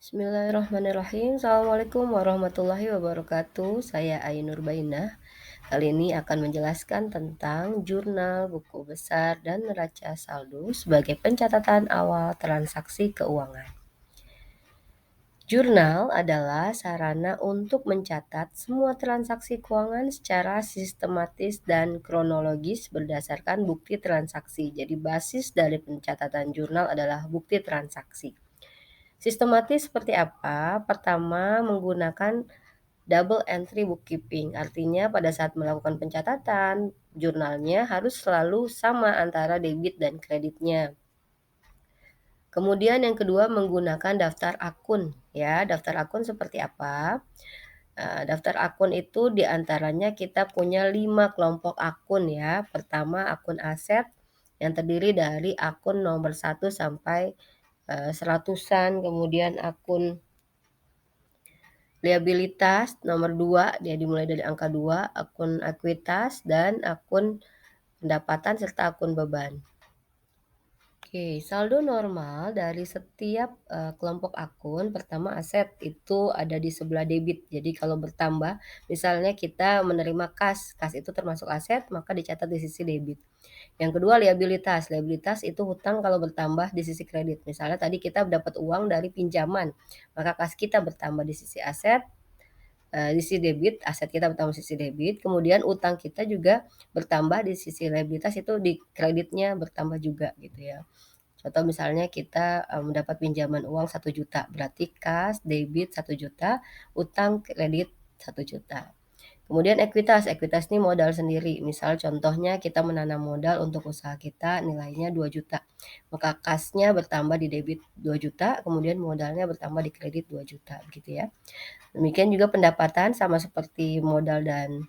Bismillahirrahmanirrahim. Assalamualaikum warahmatullahi wabarakatuh. Saya Ainur Bainah. Kali ini akan menjelaskan tentang jurnal, buku besar, dan neraca saldo sebagai pencatatan awal transaksi keuangan. Jurnal adalah sarana untuk mencatat semua transaksi keuangan secara sistematis dan kronologis berdasarkan bukti transaksi. Jadi basis dari pencatatan jurnal adalah bukti transaksi. Sistematis seperti apa? Pertama, menggunakan double entry bookkeeping. Artinya pada saat melakukan pencatatan, jurnalnya harus selalu sama antara debit dan kreditnya. Kemudian yang kedua, menggunakan daftar akun. Ya, daftar akun seperti apa? Daftar akun itu diantaranya kita punya 5 kelompok akun ya. Pertama, akun aset yang terdiri dari akun nomor 1 sampai seratusan, kemudian akun liabilitas nomor 2, dia dimulai dari angka 2, akun ekuitas, dan akun pendapatan serta akun beban. Oke, saldo normal dari setiap kelompok akun, pertama aset itu ada di sebelah debit. Jadi kalau bertambah, misalnya kita menerima kas itu termasuk aset, maka dicatat di sisi debit. Yang kedua liabilitas. Liabilitas itu hutang kalau bertambah di sisi kredit. Misalnya tadi kita dapat uang dari pinjaman, maka kas kita bertambah di sisi aset, di sisi debit, aset kita bertambah di sisi debit, kemudian utang kita juga bertambah di sisi liabilitas, itu di kreditnya bertambah juga gitu ya. Contoh misalnya kita, mendapat pinjaman uang 1 juta, berarti kas debit 1 juta, utang kredit 1 juta. Kemudian ekuitas, ekuitas ini modal sendiri. Misal contohnya kita menanam modal untuk usaha kita nilainya 2 juta, maka kasnya bertambah di debit 2 juta, kemudian modalnya bertambah di kredit 2 juta, begitu ya. Demikian juga pendapatan sama seperti modal dan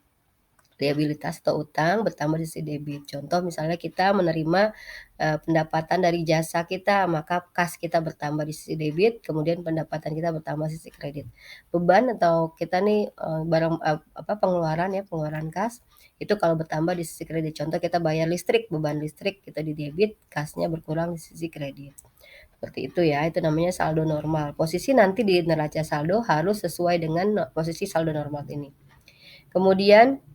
liabilitas atau utang bertambah di sisi debit. Contoh misalnya kita menerima pendapatan dari jasa kita, maka kas kita bertambah di sisi debit, kemudian pendapatan kita bertambah di sisi kredit. Beban atau kita nih pengeluaran ya, pengeluaran kas itu kalau bertambah di sisi kredit. Contoh kita bayar listrik, beban listrik kita di debit, kasnya berkurang di sisi kredit. Seperti itu ya, itu namanya saldo normal. Posisi nanti di neraca saldo harus sesuai dengan posisi saldo normal ini. Kemudian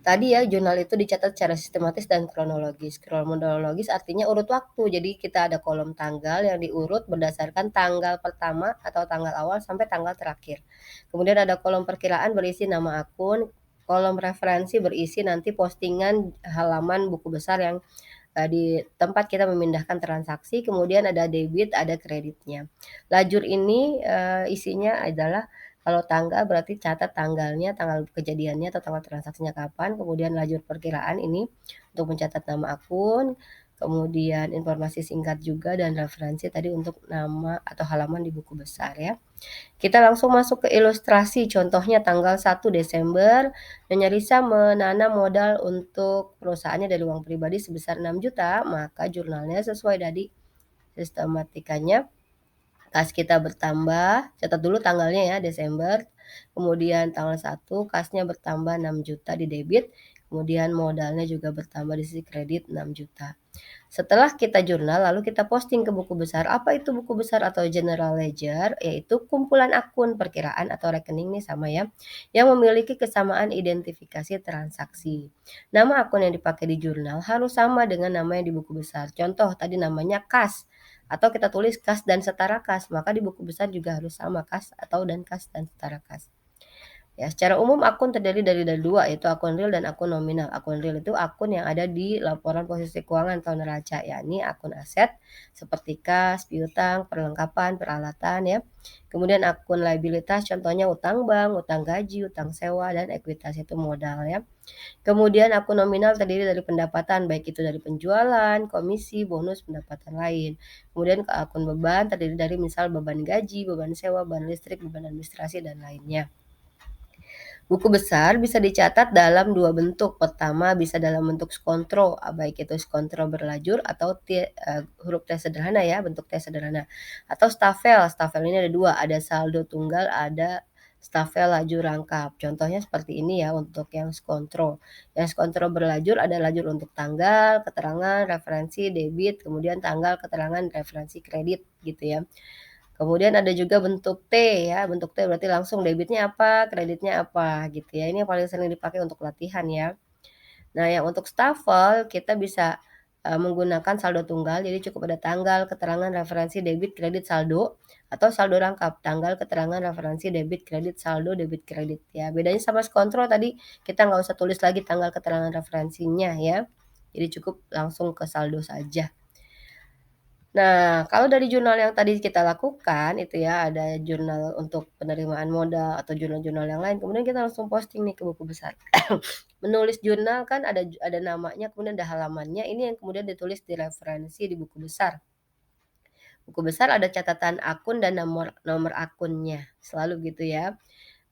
tadi ya jurnal itu dicatat secara sistematis dan kronologis. Kronologis artinya urut waktu, jadi kita ada kolom tanggal yang diurut berdasarkan tanggal pertama atau tanggal awal sampai tanggal terakhir. Kemudian ada kolom perkiraan berisi nama akun, kolom referensi berisi nanti postingan halaman buku besar yang di tempat kita memindahkan transaksi, kemudian ada debit, ada kreditnya. Lajur ini isinya adalah kalau tanggal berarti catat tanggalnya, tanggal kejadiannya atau tanggal transaksinya kapan, kemudian lajur perkiraan ini untuk mencatat nama akun, kemudian informasi singkat juga dan referensi tadi untuk nama atau halaman di buku besar ya. Kita langsung masuk ke ilustrasi, contohnya tanggal 1 Desember, Nyonya Lisa menanam modal untuk perusahaannya dari uang pribadi sebesar 6 juta, maka jurnalnya sesuai tadi sistematikanya. Kas kita bertambah, catat dulu tanggalnya ya, Desember, kemudian tanggal 1 kasnya bertambah 6 juta di debit, kemudian modalnya juga bertambah di sisi kredit 6 juta. Setelah kita jurnal, lalu kita posting ke buku besar. Apa itu buku besar atau general ledger? Yaitu kumpulan akun perkiraan atau rekening nih sama ya, yang memiliki kesamaan identifikasi transaksi. Nama akun yang dipakai di jurnal harus sama dengan nama yang di buku besar. Contoh tadi namanya kas, atau kita tulis kas dan setara kas, maka di buku besar juga harus sama kas atau dan kas dan setara kas. Ya, secara umum akun terdiri dari dua, yaitu akun real dan akun nominal. Akun real itu akun yang ada di laporan posisi keuangan atau neraca, yakni akun aset seperti kas, piutang, perlengkapan, peralatan ya. Kemudian akun liabilitas contohnya utang bank, utang gaji, utang sewa, dan ekuitas itu modal ya. Kemudian akun nominal terdiri dari pendapatan, baik itu dari penjualan, komisi, bonus, pendapatan lain. Kemudian ke akun beban terdiri dari misal beban gaji, beban sewa, beban listrik, beban administrasi, dan lainnya. Buku besar bisa dicatat dalam 2 bentuk. Pertama bisa dalam bentuk skontro, baik itu skontro berlajur atau huruf T sederhana ya, bentuk T sederhana. Atau stafel. Stafel ini ada 2, ada saldo tunggal, ada stafel lajur rangkap. Contohnya seperti ini ya untuk yang skontro. Yang skontro berlajur ada lajur untuk tanggal, keterangan, referensi, debit, kemudian tanggal, keterangan, referensi kredit gitu ya. Kemudian ada juga bentuk T ya, bentuk T berarti langsung debitnya apa, kreditnya apa gitu ya. Ini yang paling sering dipakai untuk latihan ya. Nah, yang untuk stafel kita bisa, menggunakan saldo tunggal, jadi cukup ada tanggal, keterangan, referensi, debit, kredit, saldo, atau saldo rangkap, tanggal, keterangan, referensi, debit, kredit, saldo, debit, kredit ya. Bedanya sama skontro tadi kita nggak usah tulis lagi tanggal, keterangan, referensinya ya. Jadi cukup langsung ke saldo saja. Nah, kalau dari jurnal yang tadi kita lakukan itu ya, ada jurnal untuk penerimaan modal atau jurnal-jurnal yang lain, kemudian kita langsung posting nih ke buku besar. Menulis jurnal kan ada namanya, kemudian ada halamannya, ini yang kemudian ditulis di referensi di buku besar. Buku besar ada catatan akun dan nomor nomor akunnya, selalu gitu ya.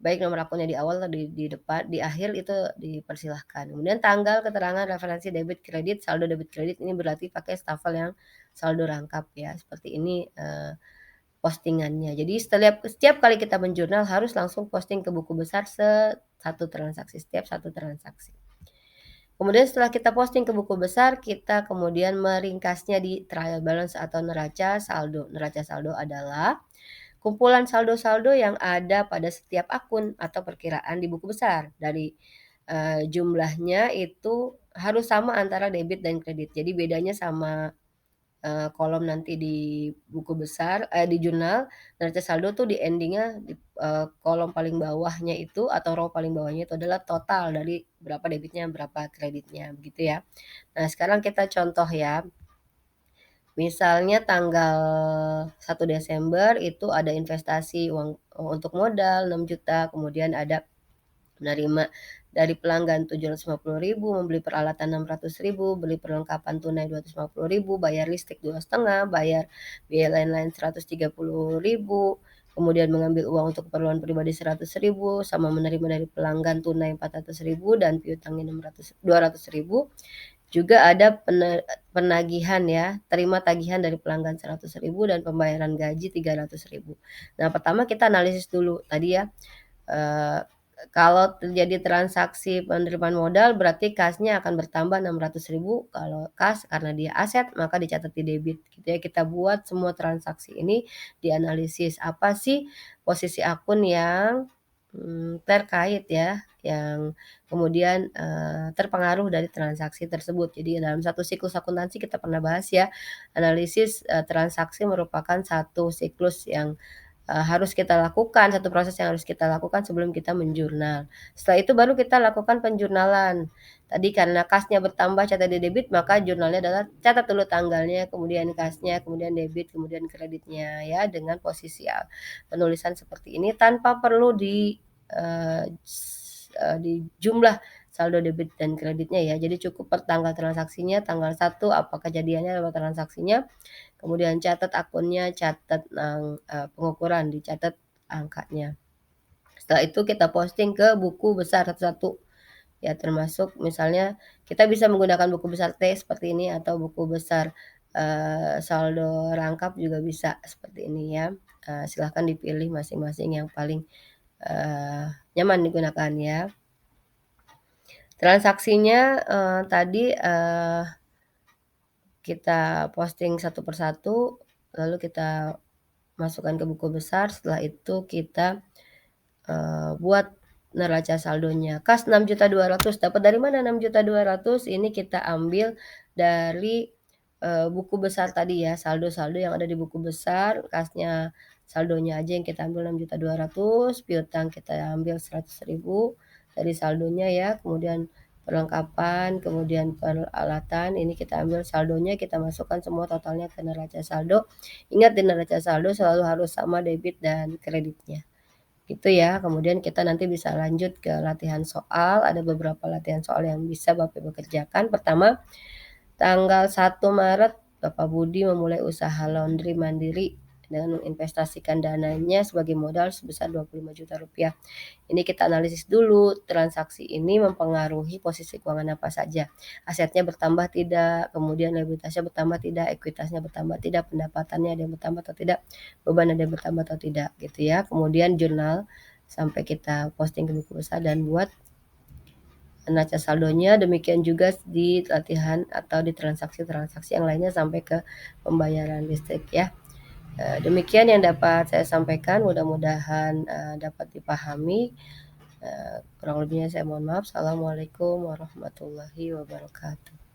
Baik nomor akunnya di awal atau di depan, di akhir itu dipersilahkan. Kemudian tanggal, keterangan, referensi debit, kredit, saldo debit kredit ini berarti pakai stafel yang saldo rangkap ya, seperti ini, postingannya. Jadi setiap setiap kali kita menjurnal harus langsung posting ke buku besar satu transaksi, setiap satu transaksi. Kemudian setelah kita posting ke buku besar, kita kemudian meringkasnya di trial balance atau neraca saldo. Neraca saldo adalah kumpulan saldo-saldo yang ada pada setiap akun atau perkiraan di buku besar. Dari, jumlahnya itu harus sama antara debit dan kredit. Jadi bedanya sama kolom nanti di buku besar di jurnal, neraca saldo tuh di ending-nya di, kolom paling bawahnya itu atau row paling bawahnya itu adalah total dari berapa debitnya, berapa kreditnya, begitu ya. Nah, sekarang kita contoh ya, misalnya tanggal 1 Desember itu ada investasi uang untuk modal 6 juta, kemudian ada menerima dari pelanggan 750.000, membeli peralatan 600.000, beli perlengkapan tunai 250.000, bayar listrik 2,5, bayar biaya lain-lain 130.000, kemudian mengambil uang untuk keperluan pribadi 100.000, sama menerima dari pelanggan tunai 400.000 dan piutangnya 200.000. Juga ada penagihan ya, terima tagihan dari pelanggan 100.000 dan pembayaran gaji 300.000. Nah, pertama kita analisis dulu tadi ya, eee, kalau terjadi transaksi penerimaan modal berarti kasnya akan bertambah 600.000, kalau kas karena dia aset maka dicatat di debit gitu ya. Kita buat semua transaksi ini dianalisis, apa sih posisi akun yang, terkait ya, yang kemudian, terpengaruh dari transaksi tersebut. Jadi dalam satu siklus akuntansi kita pernah bahas ya, analisis, transaksi merupakan satu siklus yang harus kita lakukan, satu proses yang harus kita lakukan sebelum kita menjurnal. Setelah itu baru kita lakukan penjurnalan. Tadi karena kasnya bertambah catat di debit, maka jurnalnya adalah catat dulu tanggalnya, kemudian kasnya, kemudian debit, kemudian kreditnya ya, dengan posisi penulisan seperti ini tanpa perlu di jumlah saldo debit dan kreditnya ya. Jadi cukup per tanggal transaksinya, tanggal 1 apa kejadiannya, apa transaksinya, kemudian catat akunnya, catat pengukuran, dicatat angkanya. Setelah itu kita posting ke buku besar satu-satu. Ya termasuk misalnya kita bisa menggunakan buku besar T seperti ini atau buku besar, saldo rangkap juga bisa seperti ini ya. Silahkan dipilih masing-masing yang paling, nyaman digunakan ya. Transaksinya, tadi, kita posting satu persatu, lalu kita masukkan ke buku besar, setelah itu kita, buat neraca saldonya. Kas 6.200.000, dapat dari mana 6.200.000? Ini kita ambil dari, buku besar tadi ya, saldo-saldo yang ada di buku besar, kasnya saldonya aja yang kita ambil 6.200.000, piutang kita ambil 100.000 dari saldonya ya, kemudian perlengkapan, kemudian peralatan, ini kita ambil saldonya, kita masukkan semua totalnya ke neraca saldo. Ingat di neraca saldo selalu harus sama debit dan kreditnya. Gitu ya, kemudian kita nanti bisa lanjut ke latihan soal, ada beberapa latihan soal yang bisa Bapak Ibu kerjakan. Pertama, tanggal 1 Maret Bapak Budi memulai usaha laundry mandiri dengan menginvestasikan dananya sebagai modal sebesar Rp25.000.000. Ini kita analisis dulu, transaksi ini mempengaruhi posisi keuangan apa saja. Asetnya bertambah tidak, kemudian liabilitasnya bertambah tidak, ekuitasnya bertambah tidak, pendapatannya ada yang bertambah atau tidak, beban ada yang bertambah atau tidak, gitu ya. Kemudian jurnal sampai kita posting ke buku besar dan buat neraca saldonya, demikian juga di latihan atau di transaksi-transaksi yang lainnya sampai ke pembayaran listrik ya. Demikian yang dapat saya sampaikan, mudah-mudahan, dapat dipahami, kurang lebihnya saya mohon maaf. Assalamualaikum warahmatullahi wabarakatuh.